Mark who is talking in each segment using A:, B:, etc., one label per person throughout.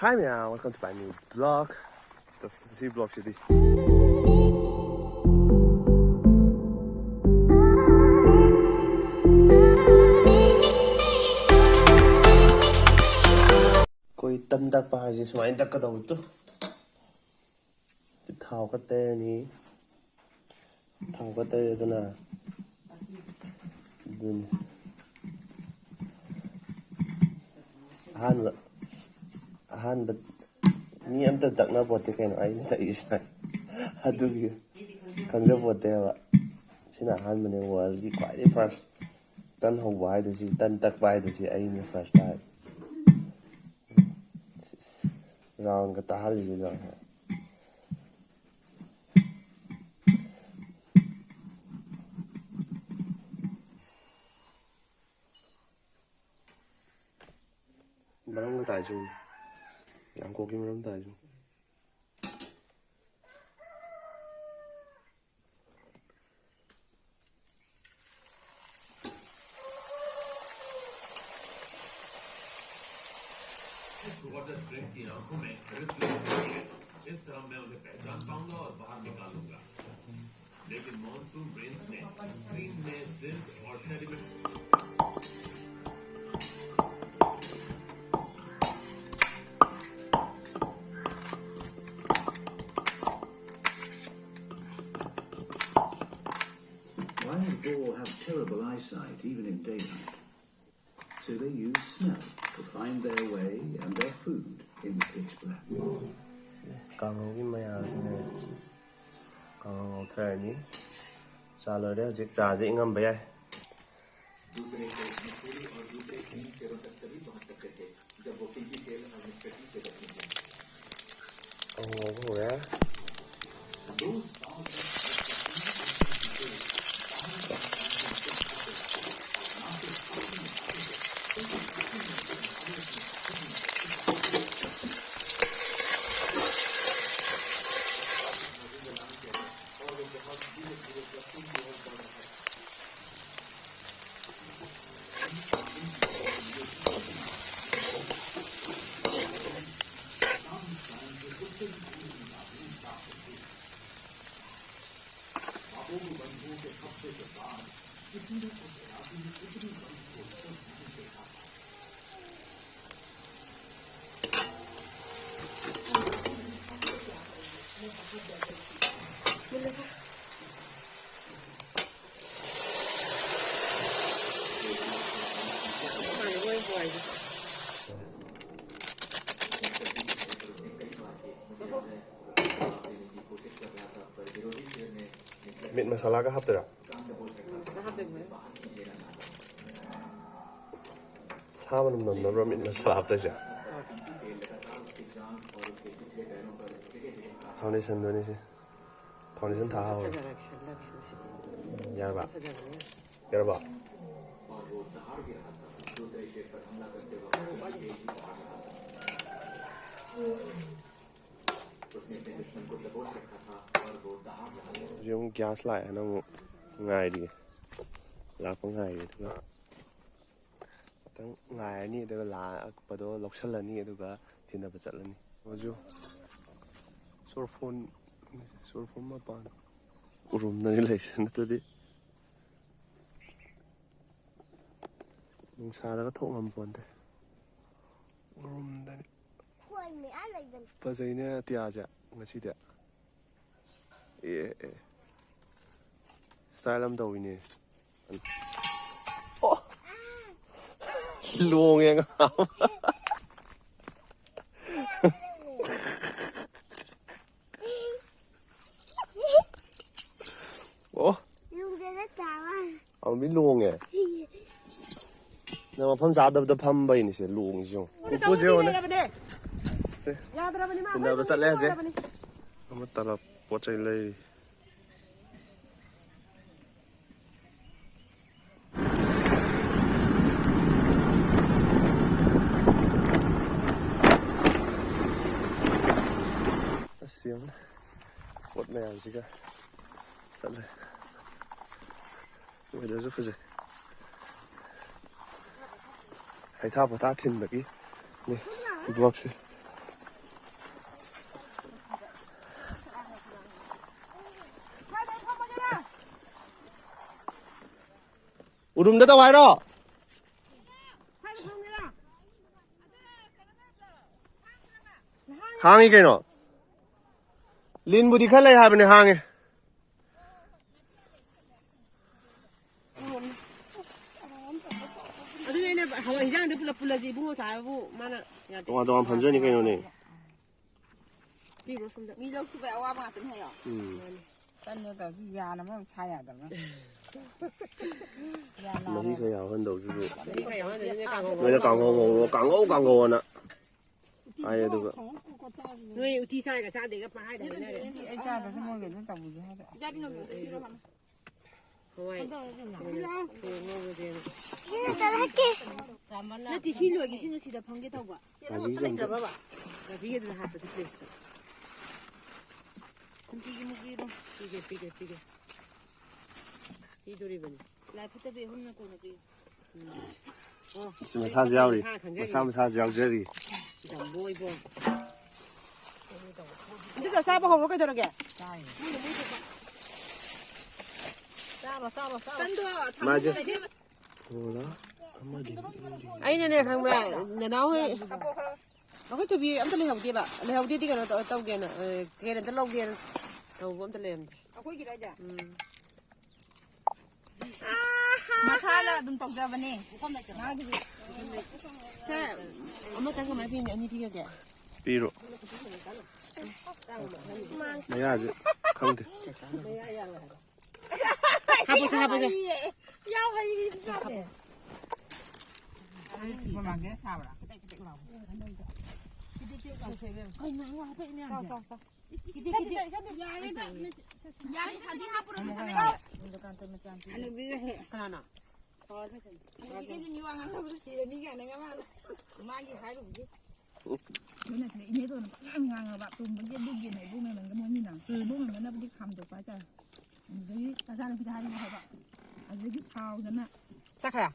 A: Hi meow, welcome to my new vlog. This vlog city. Koi tan tak pa haji sumain tak ka daw to. Thao ka te ni. Thao ka te ito na. Dun. Han but ni am ta tak na bote kain ai ta isa. Hadu gi. Kan ja bote ba. Sina han mane wal gi kwai first. Tan houba hai da si tan tak bai da si ai ni first time. Round ka tahal gi lo. Maram ka tai chung. Yang ko ki maram tai chung.
B: Drink की आंखों में इस तरह मैं उन्हें पहचान पाऊंगा और बाहर निकालूंगा लेकिन मॉनसून ब्रेन्स ने स्क्रीन में सिल्क और शेरिबन
C: Wild boar have terrible eyesight even in daylight, so they use smell to find their way and their food in the pitch black.
A: Kangogi maya ne. Kango thai ni. Salo de jik cha ji ngam ba yai.
D: दूसरे देश में पूरी और दूसरे इन शहरों तक तभी पहुंच सकते थे जब वो फिजी तेल और मिस्ट्री से बचते थे।
A: Kango ho ya. Meat masala ka haptera. Sama nam nam nam meat masala hapta ja. Foundation do ni si. Foundation tha ho. Yar ba. Yar ba. Yung gas lại nó ngày đi là có ngày thôi tăng ngày ni đó là bắt đầu lọc sẵn là ni đó cả thì nó bắt chặt là ni rồi phone mà bạn room này lấy xem nó đi nông sa nó có thổ ngầm buồn đấy room này bây giờ này tiệt à ngay xí đấy style làm đầu này luôn nghe ngáo ông biết luôn nghe nhưng mà phong sao đập phong bay này sẽ luôn chứ không có này mình đâu có sát lẽ chứ không có tập là bỏ chạy lên xiên một mèo gì cả sẵn rồi người đó giúp cái gì Heithapot ta thinba ki ni vlog si 우름다 더 와이러. 항이 개노. 린부디 칼레 하베네 항이. 동안 반전이 개노네. Mấy cái nào hơn đầu chứ. Người ta càng ngô nè. Ai được ạ?
E: Người đi sai cả cha để gặp hai đấy.
F: Anh cha là không người nó tàu gì hết.
E: 나 지신로 여기 신으시다 번개 타고 와.
A: 아직 좀.
E: 봐봐. 나 지게들 하다 됐어. 근데 무기로 비게. 이 돌이 보니. 라이프트 비 혼나 거는 그.
A: 지금 사지야우리. 삼 사지야우리.
E: 뭐 이거. 근데 싸봐 먹게 들어게. 싸봐.
A: 맞아. 뭐라?
E: ai nè thằng mẹ nhà nó hơi nó cái chụp gì em tới học tiếp đi cái nó tao kia nè kia là tao lâu kia tao vẫn tao làm
F: Masala dun tog java ni.
E: thế ông cái máy phim này anh đi kia
A: 삐로. 내가 아직 강대.
E: 해보자
F: Mà mang cái sao là cái lẩu.
E: 하나
F: Bữa nay thì nhớ tôi nó ngang bạn tùm với cái gì này bố mẹ mình cái món như nào. Bố mình nó đi khăm được phải trời. Dưới ta ra được hai mươi bạn. Dưới cái sao thế nè.
E: chắc hả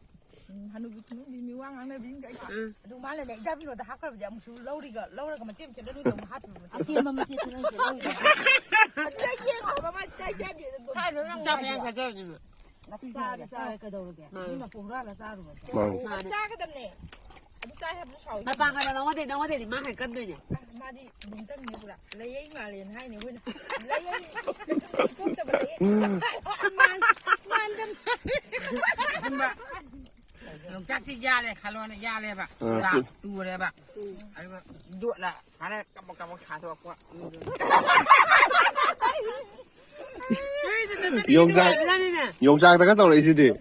F: Hanu bitu mi wang ane bing kai. Du mala le da bino da hakar jam su lâu rồi mà chim chim nó được hát.
E: tiền mà mình tiền nó sẽ lâu rồi
F: Sai kia mà sai kia gì.
E: sao phải ăn sao chứ
F: Nó sai cái đầu kìa. Nhưng mà phụ ra là sao rồi.
A: Mang.
F: Sai cái đầm này. Anh sai hay sầu.
E: mà bằng cái nó có thể thì mang hai cân thôi nhỉ
F: Mà đi bình tĩnh nhiều là lấy ấy mà liền hai này quên. Lấy ấy. Cũng tập lấy. Man chắc thì da này khá luôn da này bạn là tu này bạn ấy mà duột là khá là cầm một xả thôi quá
A: 용장 내가 또 이제 돼.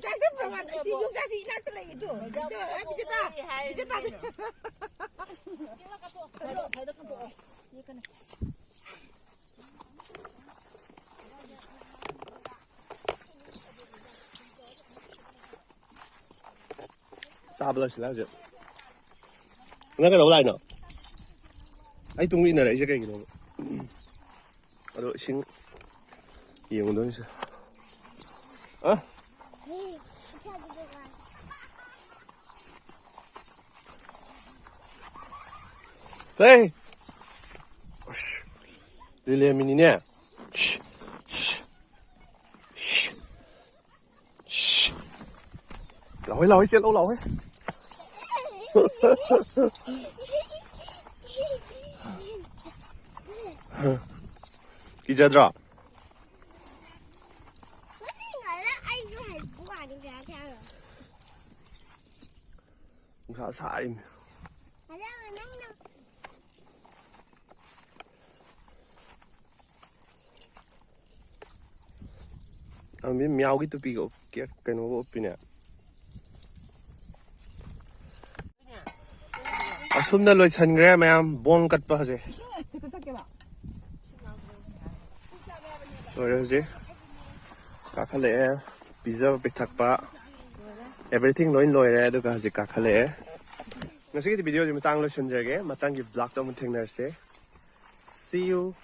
A: 差不多是了就。那个都来呢？哎，东西那来些个呢？我都新用东西。啊？哎，这连米呢？老一些，老一。기자들아. 사임. Mình mèo cái tụi cái nó ốp nè. 손날 로이 산그래 매am bon cắt pa je. Rồi gì? Cả khá lệ, pizza bị thắc pa, everything loin loi ra được cả gì cả khá lệ. Ngay sau cái video chúng ta tăng lên chân cái, mà tăng cái vlog đó mình thấy nữa sẽ. See you.